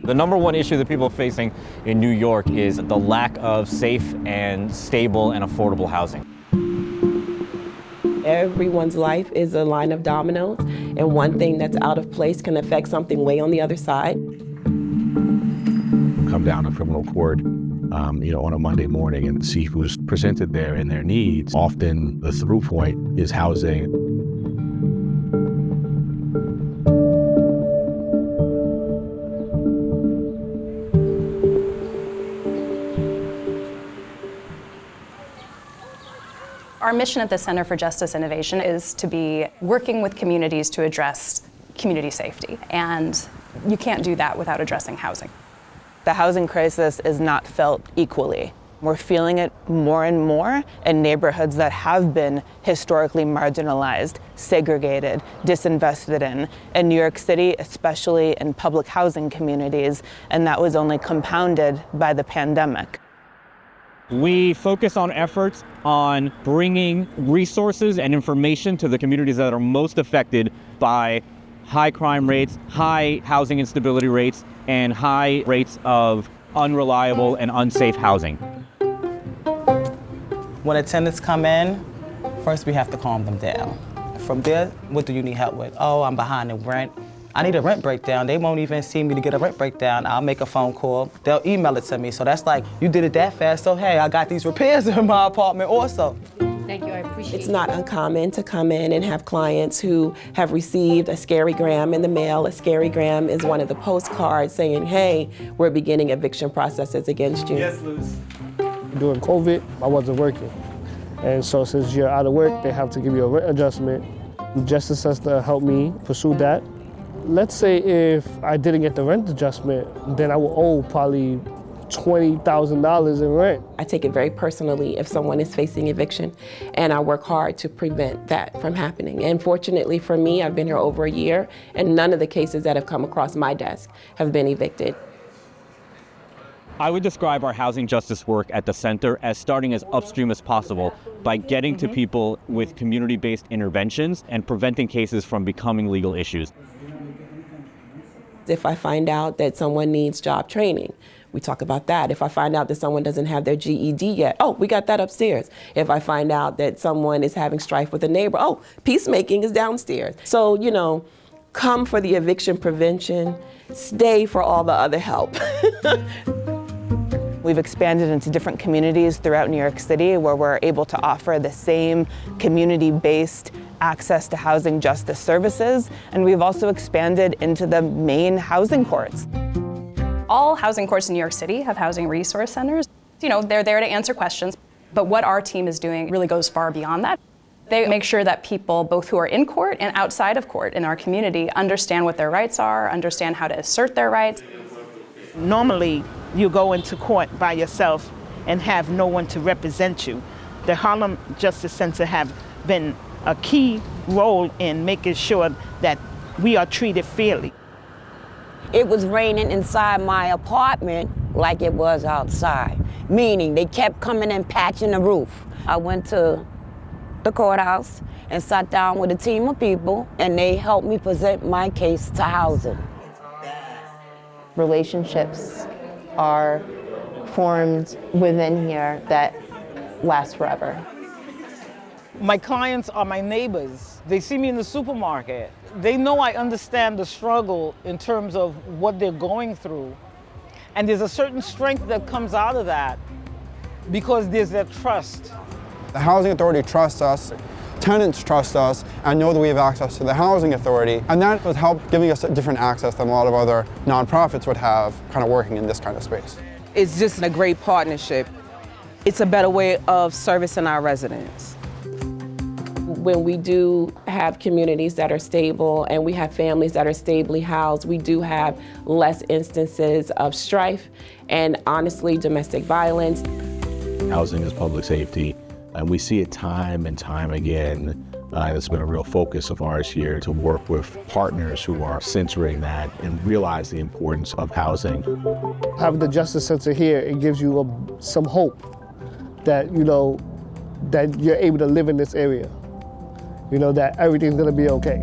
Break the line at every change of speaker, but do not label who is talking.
The number one issue that people are facing in New York is the lack of safe and stable and affordable housing.
Everyone's life is a line of dominoes, and one thing that's out of place can affect something way on the other side.
Come down to criminal court, on a Monday morning and see who's presented there and their needs. Often the through point is housing.
Our mission at the Center for Justice Innovation is to be working with communities to address community safety, and you can't do that without addressing housing.
The housing crisis is not felt equally. We're feeling it more and more in neighborhoods that have been historically marginalized, segregated, disinvested in New York City, especially in public housing communities, and that was only compounded by the pandemic.
We focus on efforts on bringing resources and information to the communities that are most affected by high crime rates, high housing instability rates, and high rates of unreliable and unsafe housing.
When the tenants come in, first we have to calm them down. From there, what do you need help with? Oh, I'm behind in rent. I need a rent breakdown. They won't even see me to get a rent breakdown. I'll make a phone call. They'll email it to me. So that's like, you did it that fast, so hey, I got these repairs in my apartment also.
Thank you, I appreciate it.
It's not uncommon to come in and have clients who have received a scarygram in the mail. A scarygram is one of the postcards saying, hey, we're beginning eviction processes against you.
Yes, Luz.
During COVID, I wasn't working. And so since you're out of work, they have to give you a rent adjustment. Justice Center helped me pursue that. Let's say if I didn't get the rent adjustment, then I would owe probably $20,000 in rent.
I take it very personally if someone is facing eviction, and I work hard to prevent that from happening. And fortunately for me, I've been here over a year, and none of the cases that have come across my desk have been evicted.
I would describe our housing justice work at the center as starting as upstream as possible by getting to people with community-based interventions and preventing cases from becoming legal issues.
If I find out that someone needs job training, we talk about that. If I find out that someone doesn't have their GED yet, oh, we got that upstairs. If I find out that someone is having strife with a neighbor, oh, peacemaking is downstairs. So, come for the eviction prevention, stay for all the other help.
We've expanded into different communities throughout New York City where we're able to offer the same community-based access to housing justice services, and we've also expanded into the main housing courts.
All housing courts in New York City have housing resource centers. They're there to answer questions, but what our team is doing really goes far beyond that. They make sure that people, both who are in court and outside of court in our community, understand what their rights are, understand how to assert their rights.
Normally, you go into court by yourself and have no one to represent you. The Harlem Justice Center have been a key role in making sure that we are treated fairly.
It was raining inside my apartment like it was outside, meaning they kept coming and patching the roof. I went to the courthouse and sat down with a team of people, and they helped me present my case to housing.
Relationships are formed within here that last forever.
My clients are my neighbors. They see me in the supermarket. They know I understand the struggle in terms of what they're going through. And there's a certain strength that comes out of that because there's that trust.
The Housing Authority trusts us, tenants trust us, and know that we have access to the Housing Authority. And that has helped giving us a different access than a lot of other nonprofits would have kind of working in this kind of space.
It's just a great partnership. It's a better way of servicing our residents.
When we do have communities that are stable and we have families that are stably housed, we do have less instances of strife and, honestly, domestic violence.
Housing is public safety, and we see it time and time again. It's been a real focus of ours here to work with partners who are centering that and realize the importance of housing.
Having the Justice Center here, it gives you some hope that, that you're able to live in this area. That everything's gonna be okay.